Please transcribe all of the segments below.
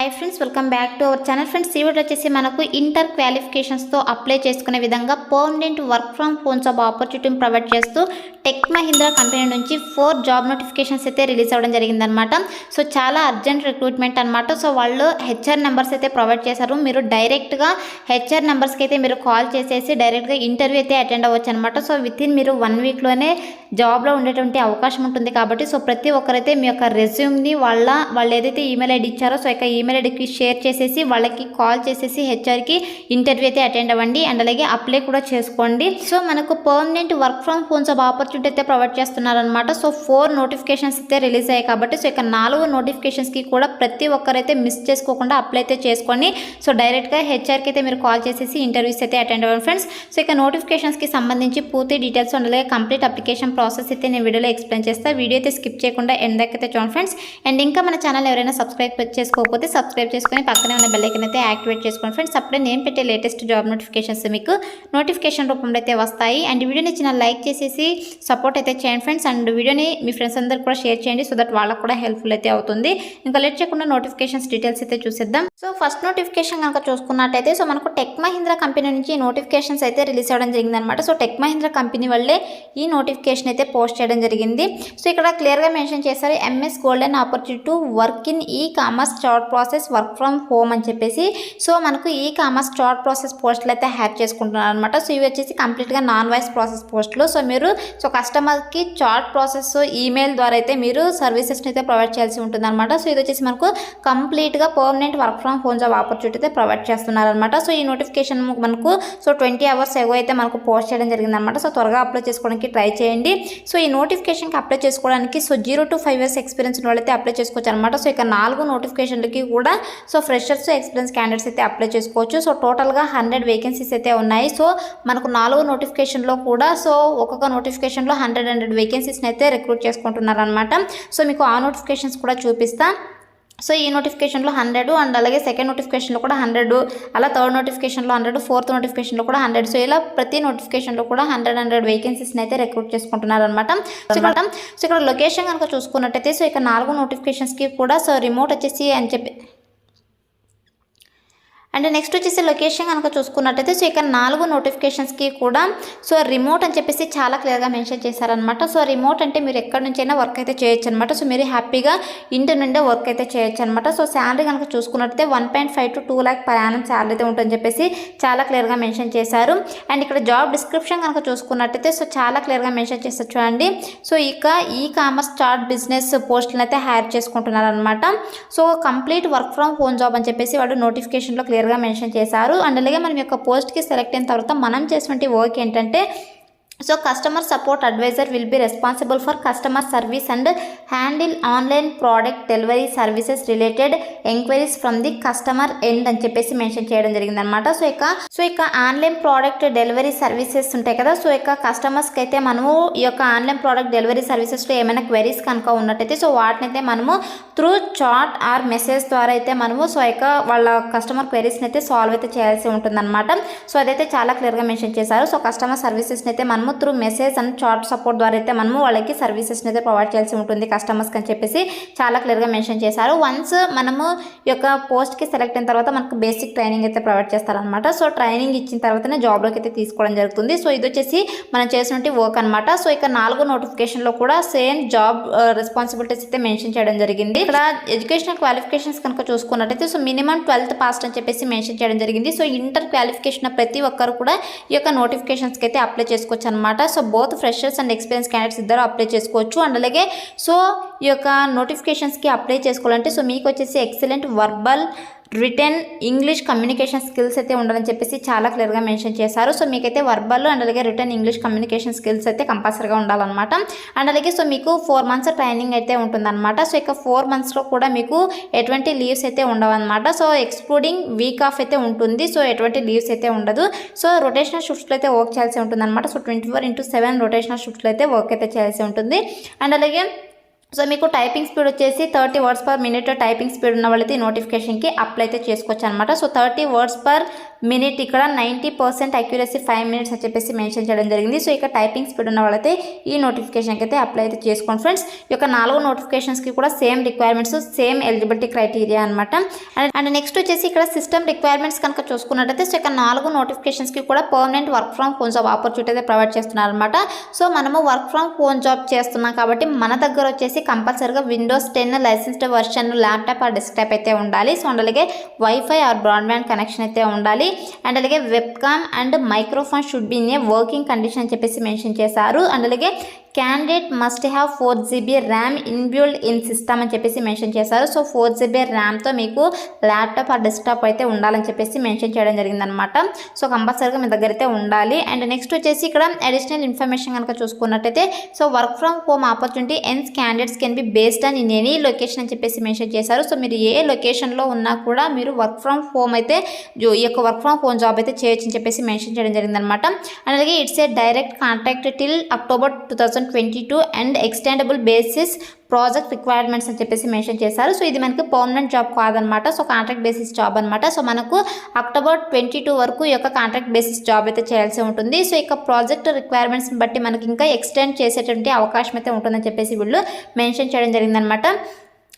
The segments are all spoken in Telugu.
Hi friends welcome back to our channel friends video మనకు ఇంటర్ క్వాలిఫికేషన్స్ తో అప్లై చేసుకునే విధంగా permanent work from home job ఆపర్చునిటీని ప్రొవైడ్ చేస్తూ టెక్ మహీంద్రా కంపెనీ నుంచి 4 జాబ్ నోటిఫికేషన్స్ అయితే రిలీజ్ అవ్వడం జరిగిందన్నమాట. సో చాలా అర్జెంట్ రిక్రూట్మెంట్ అన్నమాట. సో వాళ్ళు హెచ్ఆర్ నెంబర్స్ అయితే ప్రొవైడ్ చేశారు. మీరు డైరెక్ట్ గా హెచ్ఆర్ నెంబర్స్ కి అయితే మీరు కాల్ చేసేసి డైరెక్ట్ గా ఇంటర్వ్యూ అయితే అటెండ్ అవ్వచ్చు అన్నమాట. సో విత్ ఇన్ మీరు 1 వీక్ లోనే జాబ్ లో ఉండేటువంటి అవకాశం ఉంటుంది కాబట్టి సో ప్రతి ఒక్కరైతే మీ యొక్క రెజ్యూమ్ ని వాళ్ళు ఏదైతే ఈమెయిల్ ఐడి ఇచ్చారో సో ఇక ఈమెయిల్ ఐడికి షేర్ చేసేసి వాళ్ళకి కాల్ చేసేసి హెచ్ఆర్కి ఇంటర్వ్యూ అయితే అటెండ్ అవ్వండి అండ్ అలాగే అప్లై కూడా చేసుకోండి. సో మనకు permanent work from home job opportunity అయితే ప్రొవైడ్ చేస్తున్నారనమాట. సో 4 నోటిఫికేషన్స్ అయితే రిలీజ్ అయ్యాయి కాబట్టి సో ఇక 4 నోటిఫికేషన్స్కి కూడా ప్రతి ఒక్కరైతే మిస్ చేసుకోకుండా అప్లై అయితే చేసుకోండి. సో డైరెక్ట్గా హెచ్ఆర్కి అయితే మీరు కాల్ చేసేసి ఇంటర్వ్యూస్ అయితే అటెండ్ అవ్వండి ఫ్రెండ్స్. సో ఇక నోటిఫికేషన్స్కి సంబంధించి పూర్తి డీటెయిల్స్ అండ్ అలాగే కంప్లీట్ అప్లికేషన్ ప్రాసెస్ అయితే నేను వీడియోలో ఎక్స్ప్లెయిన్ చేస్తాను. వీడియో అయితే స్కిప్ చేయకుండా ఎండ్ దాకా అయితే చూడండి ఫ్రెండ్స్. అండ్ ఇంకా మన ఛానల్ ఎవరైనా సబ్స్క్రైబ్ చేసుకోకపోతే సబ్స్క్రైబ్ చేసుకొని పక్కనే ఉన్న బెల్ ఐకాన్ అయితే యాక్టివేట్ చేసుకోండి ఫ్రెండ్స్. అప్పుడే నేను పెట్టే లేటెస్ట్ జాబ్ నోటిఫికేషన్స్ మీకు నోటిఫికేషన్ రూపంలో అయితే వస్తాయి. అండ్ వీడియోని చిన్న లైక్ చేసేసి సపోర్ట్ అయితే చేయండి ఫ్రెండ్స్. అండ్ వీడియోని మీ ఫ్రెండ్స్ అందరు కూడా షేర్ చేయండి సో దట్ వాళ్ళకు కూడా హెల్ప్ఫుల్ అయితే అవుతుంది. ఇంకా లేట్ చేయకుండా నోటిఫికేషన్స్ డీటెయిల్స్ అయితే చూసేద్దాం. సో ఫస్ట్ నోటిఫికేషన్ కనుక చూసుకున్నట్టయితే సో మనకు టెక్ మహీంద్రా కంపెనీ నుంచి నోటిఫికేషన్స్ అయితే రిలీజ్ అవ్వడం జరిగింది అనమాట. సో టెక్ మహీంద్రా కంపెనీ వల్లే ఈ నోటిఫికేషన్ అయితే పోస్ట్ చేయడం జరిగింది. సో ఇక్కడ క్లియర్గా మెన్షన్ చేశారు MS golden opportunity to work in e commerce chart process work from home అని చెప్పేసి సో మనకు ఈ కామర్స్ చార్ట్ ప్రాసెస్ పోస్టులు అయితే హ్యాక్ చేసుకుంటున్నారు అనమాట. సో ఇవి వచ్చేసి కంప్లీట్గా నాన్ వాయిస్ ప్రాసెస్ పోస్టులు. సో మీరు సో కస్టమర్కి చార్ట్ ప్రాసెస్ ఈమెయిల్ ద్వారా అయితే మీరు సర్వీసెస్ని అయితే ప్రొవైడ్ చేయాల్సి ఉంటుంది అనమాట. సో ఇది వచ్చేసి మనకు కంప్లీట్గా permanent work from home job opportunity అయితే ప్రొవైడ్ చేస్తున్నారు అనమాట. సో ఈ నోటిఫికేషన్ మనకు సో 20 అవర్స్ ఎగో అయితే మనకు పోస్ట్ చేయడం జరిగింది అనమాట. సో త్వరగా అప్లై చేసుకోవడానికి ట్రై చేయండి. సో ఈ నోటిఫికేషన్కి అప్లై చేసుకోవడానికి సో 0 to 5 years ఎక్స్పీరియన్స్ వాళ్ళైతే అప్లై చేసుకోవచ్చు అనమాట. సో ఇక 4 నోటిఫికేషన్లకి కూడా సో ఫ్రెషర్స్ ఎక్స్పీరియన్స్ క్యాండిడేట్స్ అయితే అప్లై చేసుకోవచ్చు. సో టోటల్గా 100 వేకెన్సీస్ అయితే ఉన్నాయి. సో మనకు 4 నోటిఫికేషన్లో కూడా సో ఒక్కొక్క నోటిఫికేషన్లో 100 వేకెన్సీస్ని అయితే రిక్రూట్ చేసుకుంటున్నారు అనమాట. సో మీకు ఆ నోటిఫికేషన్స్ కూడా చూపిస్తా. సో ఈ నోటిఫికేషన్లో 100 అండ్ అలాగే సెకండ్ నోటిఫికేషన్లో కూడా 100 అలా థర్డ్ నోటిఫికేషన్లో 100 ఫోర్త్ నోటిఫికేషన్లో కూడా 100 సో ఇలా ప్రతి నోటిఫికేషన్లో కూడా 100 వేకెన్సీస్ని అయితే రిక్రూట్ చేసుకుంటున్నారు అనమాట. సో ఇక్కడ లొకేషన్ కనుక చూసుకున్నట్టయితే సో ఇక 4 నోటిఫికేషన్స్కి కూడా సో రిమోట్ వచ్చేసి అని చెప్పి అండ్ నెక్స్ట్ వచ్చేసి లొకేషన్ కనుక చూసుకున్నట్టయితే సో ఇక్కడ 4 నోటిఫికేషన్స్కి కూడా సో రిమోట్ అని చెప్పేసి చాలా క్లియర్గా మెన్షన్ చేశారనమాట. సో రిమోట్ అంటే మీరు ఎక్కడి నుంచైనా వర్క్ అయితే చేయొచ్చు అనమాట. సో మీరు హ్యాపీగా ఇంటి నుండే వర్క్ అయితే చేయొచ్చు అనమాట. సో శాలరీ కనుక చూసుకున్నట్టయితే 1.5 to 2 lakh per annum salary అయితే ఉంటుందని చెప్పేసి చాలా క్లియర్గా మెన్షన్ చేశారు. అండ్ ఇక్కడ జాబ్ డిస్క్రిప్షన్ కనుక చూసుకున్నట్టయితే సో చాలా క్లియర్గా మెన్షన్ చేస్తారు చూడండి. సో ఇక ఈ కామర్స్ చార్ట్ బిజినెస్ పోస్టులను అయితే హైర్ చేసుకుంటున్నారు అనమాట. So complete work from home job అని చెప్పేసి వాడు నోటిఫికేషన్లో క్లియర్ మెన్షన్ చేశారు. అండ్ అలాగే మనం యొక్క పోస్ట్కి సెలెక్ట్ అయిన తర్వాత మనం చేసినటువంటి వర్క్ ఏంటంటే so customer support advisor will be responsible for customer service and handle online product delivery services related enquiries from the customer end అని చెప్పేసి మెన్షన్ చేయడం జరిగింది అనమాట. సో ఇక ఆన్లైన్ ప్రోడక్ట్ డెలివరీ సర్వీసెస్ ఉంటాయి కదా. సో ఇక కస్టమర్స్కి అయితే మనము ఈ యొక్క ఆన్లైన్ ప్రోడక్ట్ డెలివరీ సర్వీసెస్లో ఏమైనా క్వైరీస్ కనుక ఉన్నట్టయితే సో వాటిని అయితే మనము త్రూ చాట్ ఆర్ మెసేజ్ ద్వారా అయితే మనము సో ఇక వాళ్ళ కస్టమర్ క్వైరీస్ని అయితే సాల్వ్ అయితే చేయాల్సి ఉంటుంది అనమాట. సో అదైతే చాలా క్లియర్గా మెన్షన్ చేశారు. సో కస్టమర్ సర్వీసెస్ని అయితే మనము through message and chat support ద్వారా అయితే మనము వాళ్ళకి సర్వీసెస్ని అయితే ప్రొవైడ్ చేయాల్సి ఉంటుంది కస్టమర్స్కి అని చెప్పేసి చాలా క్లియర్గా మెన్షన్ చేశారు. వన్స్ మనము ఈ యొక్క పోస్ట్కి సెలెక్ట్ అయిన తర్వాత మనకు బేసిక్ ట్రైనింగ్ అయితే ప్రొవైడ్ చేస్తారనమాట. సో ట్రైనింగ్ ఇచ్చిన తర్వాతనే జాబ్లోకి అయితే తీసుకోవడం జరుగుతుంది. సో ఇది వచ్చేసి మనం చేసినటువంటి వర్క్ అనమాట. సో ఇక 4 నోటిఫికేషన్లో కూడా సేమ్ జాబ్ రెస్పాన్సిబిలిటీస్ అయితే మెన్షన్ చేయడం జరిగింది. ఇక్కడ ఎడ్యుకేషనల్ క్వాలిఫికేషన్స్ కనుక చూసుకున్నట్టయితే సో మినిమం 12th పాస్ అని చెప్పేసి మెన్షన్ చేయడం జరిగింది. సో ఇంటర్ క్వాలిఫికేషన్ ప్రతి ఒక్కరు కూడా ఈ యొక్క నోటిఫికేషన్స్కి అయితే అప్లై చేసుకోవచ్చు అనమాట. So both freshers and experience candidates ఇద్దరు అప్లై చేసుకోవచ్చు. అండ్ అలాగే సో ఈ యొక్క నోటిఫికేషన్స్కి అప్లై చేసుకోవాలంటే సో మీకు వచ్చేసి excellent verbal return English communication skills అయితే ఉండాలని చెప్పేసి చాలా క్లియర్గా మెన్షన్ చేశారు. సో మీకైతే వర్బల్ అండ్ అలాగే రిటర్న్ ఇంగ్లీష్ కమ్యూనికేషన్ స్కిల్స్ అయితే కంపల్సరీగా ఉండాలన్నమాట. అండ్ అలాగే సో మీకు 4 months ట్రైనింగ్ అయితే ఉంటుందన్నమాట. సో ఇక 4 monthsలో కూడా మీకు ఎటువంటి లీవ్స్ అయితే ఉండవన్నమాట. సో ఎక్స్క్లూడింగ్ వీక్ ఆఫ్ అయితే ఉంటుంది. సో ఎటువంటి లీవ్స్ అయితే ఉండదు. సో రొటేషనల్ షిఫ్ట్స్లో అయితే వర్క్ చేయాల్సి ఉంటుందన్నమాట. సో 24/7 రొటేషనల్ షిఫ్ట్స్లో అయితే వర్క్ అయితే చేయాల్సి ఉంటుంది. అండ్ అలాగే సో మీకు టైపింగ్ స్పీడ్ వచ్చేసి 30 words per minute typing speed ఉన్న వాళ్ళైతే ఈ నోటిఫికేషన్కి అప్లై అయితే చేసుకోవచ్చు అనమాట. సో 30 words per మినిట్ ఇక్కడ 90% అక్యురసీ 5 మినిట్స్ అని చెప్పేసి మెన్షన్ చేయడం జరిగింది. సో ఇక టైపింగ్ స్పీడ్ ఉన్న వాళ్ళైతే ఈ నోటిఫికేషన్కి అయితే అప్లై అయితే చేసుకోండి ఫ్రెండ్స్. ఈ యొక్క 4 నోటిఫికేషన్స్కి కూడా same requirements, same eligibility criteria అనమాట. అండ్ నెక్స్ట్ వచ్చేసి ఇక్కడ సిస్టమ్ రిక్వైర్మెంట్స్ కనుక చూసుకున్నట్టయితే సో ఇక 4 నోటిఫికేషన్స్కి కూడా permanent work from home job opportunity అయితే ప్రొవైడ్ చేస్తున్నారు అనమాట. సో మనము వర్క్ ఫ్రమ్ హోమ్ జాబ్ చేస్తున్నాం కాబట్టి మన దగ్గర వచ్చేసి కంపల్సరీగా Windows 10 licensed version laptop or desktop అయితే ఉండాలి. సో అండ్ అలాగే వైఫై ఆర్ బ్రాడ్బ్యాండ్ కనెక్షన్ అయితే ఉండాలి. అండ్ అలాగే webcam and microphone should be in a working condition అని చెప్పేసి మెన్షన్ చేశారు. అండ్ అలాగే candidate must have 4 GB RAM inbuilt in system అని చెప్పేసి మెన్షన్ చేశారు. సో 4 GB ర్యామ్తో మీకు ల్యాప్టాప్ ఆ డెస్క్టాప్ అయితే ఉండాలని చెప్పేసి మెన్షన్ చేయడం జరిగిందనమాట. సో కంపల్సరీగా మీ దగ్గర అయితే ఉండాలి. అండ్ నెక్స్ట్ వచ్చేసి ఇక్కడ అడిషనల్ ఇన్ఫర్మేషన్ కనుక చూసుకున్నట్టయితే so work from home opportunity ఎన్స్ candidates can be based on in any location అని చెప్పేసి మెన్షన్ చేశారు. సో మీరు ఏ లొకేషన్లో ఉన్నా కూడా మీరు వర్క్ ఫ్రమ్ హోమ్ అయితే ఈ యొక్క వర్క్ ఫ్రమ్ హోమ్ జాబ్ అయితే చేయొచ్చు అని చెప్పేసి మెన్షన్ చేయడం జరిగిందనమాట. అండ్ అలాగే it's a direct contract till October 2022 and extendable basis project requirements అని చెప్పేసి మెన్షన్ చేశారు. సో ఇది మనకి పర్మనెంట్ జాబ్ కాదనమాట. సో కాంట్రాక్ట్ బేసిస్ జాబ్ అనమాట. సో మనకు అక్టోబర్ 22 వరకు ఈ యొక్క కాంట్రాక్ట్ బేసిస్ జాబ్ అయితే చేయాల్సి ఉంటుంది. సో ఇక ప్రాజెక్ట్ రిక్వైర్మెంట్స్ని బట్టి మనకి ఇంకా ఎక్స్టెండ్ చేసేటువంటి అవకాశం అయితే ఉంటుందని చెప్పేసి వీళ్ళు మెన్షన్ చేయడం జరిగిందనమాట.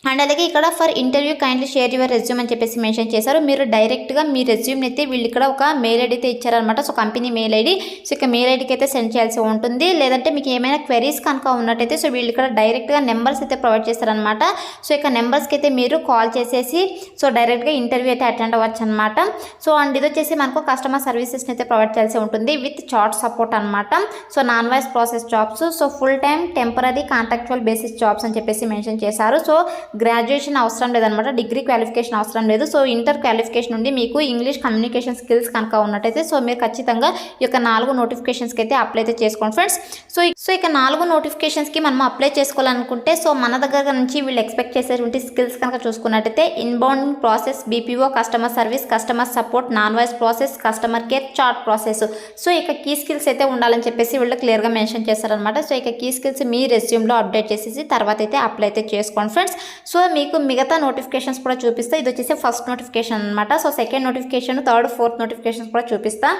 అండ్ అలాగే ఇక్కడ for interview kindly share your resume అని చెప్పేసి మెన్షన్ చేశారు. మీరు డైరెక్ట్గా మీ రెజ్యూమ్ని అయితే వీళ్ళు ఇక్కడ ఒక మెయిల్ ఐడి అయితే ఇచ్చారనమాట. So company mail ID. So ఇక మెయిల్ ఐడికి అయితే సెండ్ చేయాల్సి ఉంటుంది. లేదంటే మీకు ఏమైనా క్వెరీస్ కనుక ఉన్నట్టయితే సో వీళ్ళు ఇక్కడ డైరెక్ట్గా నెంబర్స్ అయితే ప్రొవైడ్ చేస్తారనమాట. సో ఇక నెంబర్స్కి అయితే మీరు కాల్ చేసేసి సో డైరెక్ట్గా ఇంటర్వ్యూ అయితే అటెండ్ అవ్వచ్చు అనమాట. సో అండ్ ఇది వచ్చేసి మనకు కస్టమర్ సర్వీసెస్ని అయితే ప్రొవైడ్ చేయాల్సి ఉంటుంది విత్ చాట్ సపోర్ట్ అనమాట. So non voice process jobs, so full time temporary contractual basis jobs అని చెప్పేసి మెన్షన్ చేశారు. సో గ్రాడ్యుయేషన్ అవసరం లేదనమాట, డిగ్రీ క్వాలిఫికేషన్ అవసరం లేదు. సో ఇంటర్ క్వాలిఫికేషన్ నుండి మీకు ఇంగ్లీష్ కమ్యూనికేషన్ స్కిల్స్ కనుక ఉన్నట్టయితే సో మీరు ఖచ్చితంగా ఈ యొక్క 4 నోటిఫికేషన్స్కి అయితే అప్లై అయితే చేసుకోండి ఫ్రెండ్స్. సో ఇక 4 నోటిఫికేషన్స్కి మనం అప్లై చేసుకోవాలనుకుంటే సో మన దగ్గర నుంచి వీళ్ళు ఎక్స్పెక్ట్ చేసేటువంటి స్కిల్స్ కనుక చూసుకున్నట్టయితే inbounding process, BPO, customer service, customer support, non voice process, customer care, chat process. So ఇక కీ స్కిల్స్ అయితే ఉండాలని చెప్పేసి వీళ్ళు క్లియర్గా మెన్షన్ చేస్తారనమాట. సో ఇక కీ స్కిల్స్ మీ రెజ్యూమ్లో అప్డేట్ చేసేసి తర్వాత అయితే అప్లై అయితే చేసుకోండి ఫ్రెండ్స్. సో మీకు మిగతా నోటిఫికేషన్స్ కూడా చూపిస్తా. ఇది వచ్చేసి ఫస్ట్ నోటిఫికేషన్ అనమాట. So second notification, third, fourth notifications కూడా చూపిస్తా.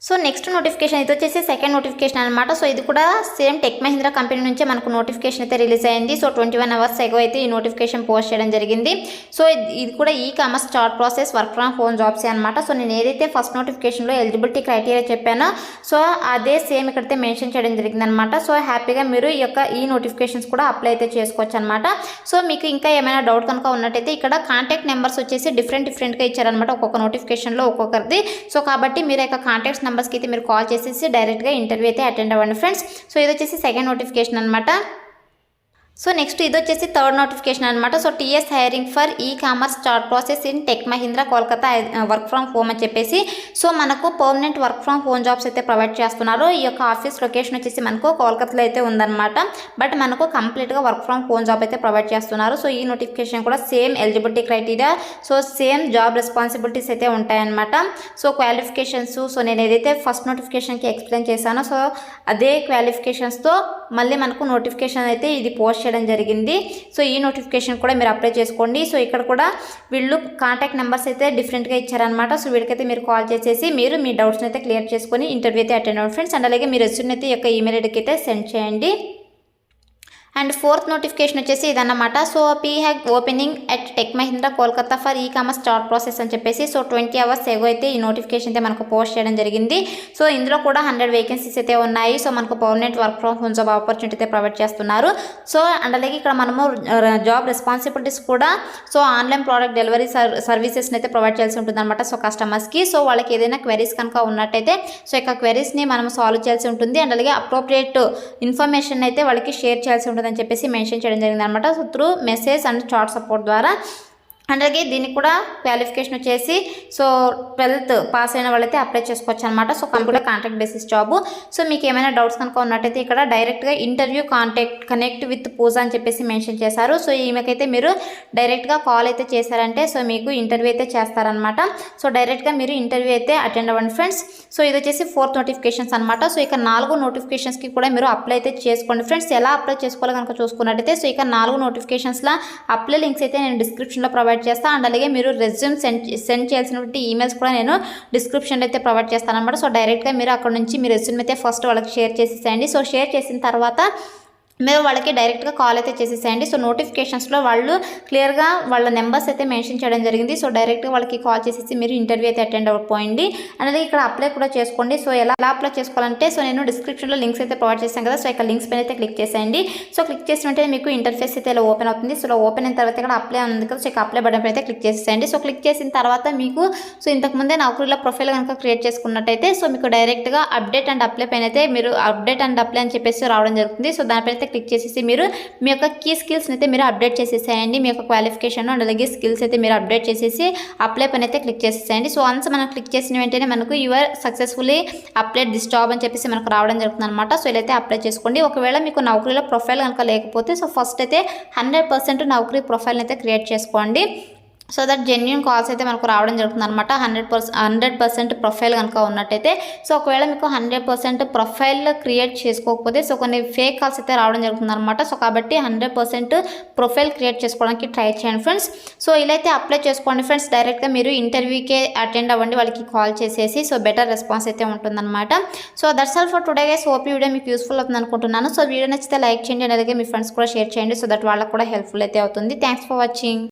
సో నెక్స్ట్ నోటిఫికేషన్ ఇది వచ్చేసి సెకండ్ నోటిఫికేషన్ అనమాట. సో ఇది కూడా సేమ్ టెక్ మహీంద్రా కంపెనీ నుంచే మనకు నోటిఫికేషన్ అయితే రిలీజ్ అయింది. సో 21 అవర్స్ ఎగో అయితే ఈ నోటిఫికేషన్ పోస్ట్ చేయడం జరిగింది. సో ఇది కూడా e commerce chat process work from home జాబ్సే అనమాట. సో నేను ఏదైతే ఫస్ట్ నోటిఫికేషన్లో ఎలిజిబిలిటీ క్రైటీరియా చెప్పానో సో అదే సేమ్ ఇక్కడైతే మెన్షన్ చేయడం జరిగింది అనమాట. సో హ్యాపీగా మీరు ఈ నోటిఫికేషన్స్ కూడా అప్లై అయితే చేసుకోవచ్చు అనమాట. సో మీకు ఇంకా ఏమైనా డౌట్ కనుక ఉన్నట్టయితే ఇక్కడ కాంటాక్ట్ నెంబర్స్ వచ్చేసి డిఫరెంట్గా ఇచ్చారనమాట. ఒక్కొక్క నోటిఫికేషన్లో ఒక్కొక్కరిది. సో కాబట్టి మీరు యొక్క కాంటాక్ట్స్ నెంబర్స్కి అయితే మీరు కాల్ చేసేసి డైరెక్ట్గా ఇంటర్వ్యూ అయితే అటెండ్ అవ్వండి ఫ్రెండ్స్. సో ఇది వచ్చేసి సెకండ్ నోటిఫికేషన్ అనమాట. సో నెక్స్ట్ ఇది వచ్చేసి థర్డ్ నోటిఫికేషన్ అనమాట. So TS hiring for e commerce chat process in Tech Mahindra Kolkata work from home అని చెప్పేసి సో మనకు permanent work from home jobs అయితే ప్రొవైడ్ చేస్తున్నారు. ఈ యొక్క ఆఫీస్ లొకేషన్ వచ్చేసి మనకు కోల్కతాలో అయితే ఉందన్నమాట. బట్ మనకు కంప్లీట్గా వర్క్ ఫ్రమ్ హోమ్ జాబ్ అయితే ప్రొవైడ్ చేస్తున్నారు. సో ఈ నోటిఫికేషన్ కూడా same eligibility criteria, so same job responsibilities అయితే ఉంటాయన్నమాట. సో క్వాలిఫికేషన్స్ సో నేను ఏదైతే ఫస్ట్ నోటిఫికేషన్కి ఎక్స్ప్లెయిన్ చేశానో సో అదే క్వాలిఫికేషన్స్తో మళ్ళీ మనకు నోటిఫికేషన్ అయితే ఇది పోస్ట్ చేయడం జరిగింది. సో ఈ నోటిఫికేషన్ కూడా మీరు అప్లై చేసుకోండి. సో ఇక్కడ కూడా వీళ్ళు కాంటాక్ట్ నెంబర్స్ అయితే డిఫరెంట్గా ఇచ్చారనమాట. సో వీడికైతే మీరు కాల్ చేసేసి మీరు మీ డౌట్స్ని అయితే క్లియర్ చేసుకొని ఇంటర్వ్యూ అయితే అటెండ్ అవ్వండి ఫ్రెండ్స్. అండ్ అలాగే మీ రెజ్యూమ్ అయితే ఈ యొక్క ఈమెయిల్ ఐడికి అయితే సెండ్ చేయండి. అండ్ ఫోర్త్ నోటిఫికేషన్ వచ్చేసి ఇదన్నమాట. సో పీహ్యాక్ opening at Tech Mahindra Kolkata for e commerce chat process అని చెప్పేసి సో 20 అవర్స్ ఎగో అయితే ఈ నోటిఫికేషన్ అయితే మనకు పోస్ట్ చేయడం జరిగింది. సో ఇందులో కూడా 100 వేకెన్సీస్ అయితే ఉన్నాయి. సో మనకు permanent work from home job opportunity అయితే ప్రొవైడ్ చేస్తున్నారు. సో అండ్ అలాగే ఇక్కడ మనము జాబ్ రెస్పాన్సిబిలిటీస్ కూడా సో ఆన్లైన్ ప్రోడక్ట్ డెలివరీ సర్వీసెస్ని అయితే ప్రొవైడ్ చేయాల్సి ఉంటుంది అనమాట. సో కస్టమర్స్కి సో వాళ్ళకి ఏదైనా క్వెరీస్ కనుక ఉన్నట్టయితే సో ఇక క్వెరీస్ని మనం సాల్వ్ చేయాల్సి ఉంటుంది. అండ్ అలాగే అప్రోప్రియేట్ ఇన్ఫర్మేషన్ అయితే వాళ్ళకి షేర్ చేయాల్సి ఉంటుంది అని చెప్పేసి మెన్షన్ చేయడం జరిగింది అనమాట. So through message and chat support ద్వారా. అలాగే దీనికి కూడా క్వాలిఫికేషన్ వచ్చేసి సో 12th పాస్ అయిన వాళ్ళైతే అప్లై చేసుకోవచ్చు అనమాట. So computer contract basis job. So మీకు ఏమైనా డౌట్స్ కనుక ఉన్నట్టయితే ఇక్కడ డైరెక్ట్గా ఇంటర్వ్యూ కనెక్ట్ విత్ పూజా అని చెప్పేసి మెన్షన్ చేశారు. సో ఈమెకైతే మీరు డైరెక్ట్గా కాల్ అయితే చేశారంటే సో మీకు ఇంటర్వ్యూ అయితే చేస్తారనమాట. సో డైరెక్ట్గా మీరు ఇంటర్వ్యూ అయితే అటెండ్ అవ్వండి ఫ్రెండ్స్. సో ఇది వచ్చేసి ఫోర్త్ నోటిఫికేషన్స్ అనమాట. సో ఇక 4 నోటిఫికేషన్స్కి కూడా మీరు అప్లై అయితే చేసుకోండి ఫ్రెండ్స్. ఎలా అప్లై చేసుకోవాలో కనుక చూసుకున్నట్టయితే సో ఇక 4 నోటిఫికేషన్స్లో అప్లై లింక్స్ అయితే నేను డిస్క్రిప్షన్లో ప్రొవైడ్ ప్రొవైడ్ చేస్తాను. అండ్ అలాగే మీరు రెజ్యూమ్ సెండ్ చేయాల్సినటువంటి ఈమెయిల్స్ కూడా నేను డిస్క్రిప్షన్లో అయితే ప్రొవైడ్ చేస్తాను అనమాట. సో డైరెక్ట్గా మీరు అక్కడ నుంచి మీ రెజ్యూమ్ అయితే ఫస్ట్ వాళ్ళకి షేర్ చేసేసేయండి. సో షేర్ చేసిన తర్వాత మీరు వాళ్ళకి డైరెక్ట్గా కాల్ అయితే చేసేసేయండి. సో నోటిఫికేషన్స్లో వాళ్ళు క్లియర్గా వాళ్ళ నెంబర్స్ అయితే మెన్షన్ చేయడం జరిగింది. సో డైరెక్ట్గా వాళ్ళకి కాల్ చేసేసి మీరు ఇంటర్వ్యూ అయితే అటెండ్ అయిపోయింది. అనేది ఇక్కడ అప్లై కూడా చేసుకోండి. సో ఎలా అప్లై చేసుకోవాలంటే సో నేను డిస్క్రిప్షన్లో లింక్స్ అయితే ప్రొవైడ్ చేశాను కదా. సో ఇక్కడ లింక్స్ పైన అయితే క్లిక్ చేసేయండి. సో క్లిక్ చేసిన వెంటనే మీకు ఇంటర్ఫేస్ అయితే ఇలా ఓపెన్ అవుతుంది. సో ఓపెన్ అయిన తర్వాత ఇక్కడ అప్లై ఉంది కదా. సో ఇక్కడ అప్లై బటన్ అయితే క్లిక్ చేసేయండి. సో క్లిక్ చేసిన తర్వాత మీకు సో ఇంతకుముందే నౌకరీలో ప్రొఫైల్ కనుక క్రియేట్ చేసుకున్నట్టయితే సో మీకు డైరెక్ట్గా అప్డేట్ అండ్ అప్లై పైన అయితే మీరు అప్డేట్ అండ్ అప్లై అని చెప్పేసి రావడం జరుగుతుంది. సో దానిపైన అయితే క్లిక్ చేసేసి మీరు మీ యొక్క కీ స్కిల్స్ని అయితే మీరు అప్డేట్ చేసేసేయండి. మీ యొక్క క్వాలిఫికేషన్ అండ్ అలాగే స్కిల్స్ అయితే మీరు అప్డేట్ చేసేసి అప్లై పైన అయితే క్లిక్ చేసేసేయండి. సో వన్స్ మనం క్లిక్ చేసిన వెంటనే మనకు your successfully apply this job అని చెప్పేసి మనకు రావడం జరుగుతుంది అనమాట. సో ఇలా అయితే అప్లై చేసుకోండి. ఒకవేళ మీకు నౌకరీలో ప్రొఫైల్ కనుక లేకపోతే సో ఫస్ట్ అయితే 100% నౌకరీ ప్రొఫైల్ని అయితే క్రియేట్ చేసుకోండి. సో దట్ జెన్యున్ కాల్స్ అయితే మనకు రావడం జరుగుతుంది అనమాట. 100% ప్రొఫైల్ కనుక ఉన్నట్టయితే సో ఒకవేళ మీకు 100% ప్రొఫైల్ క్రియేట్ చేసుకోకపోతే సో కొన్ని ఫేక్ కాల్స్ అయితే రావడం జరుగుతుంది అనమాట. సో కాబట్టి 100% ప్రొఫైల్ క్రియేట్ చేసుకోవడానికి ట్రై చేయండి ఫ్రెండ్స్. సో ఇలా అయితే అప్లై చేసుకోండి ఫ్రెండ్స్. డైరెక్ట్గా మీరు ఇంటర్వ్యూకే అటెండ్ అవ్వండి వాళ్ళకి కాల్ చేసేసి. సో బెటర్ రెస్పాన్స్ అయితే ఉంటుందన్నమాట. So that's all for today guys. Hope ఈ వీడియో మీకు యూస్ఫుల్ అవుతుంది అనుకుంటున్నాను. సో వీడియో నచ్చితే లైక్ చేయండి అలాగే మీ ఫ్రెండ్స్ కూడా షేర్ చేయండి. సో దట్ వాళ్ళకి కూడా హెల్ప్ఫుల్ అయితే అవుతుంది. Thanks for watching.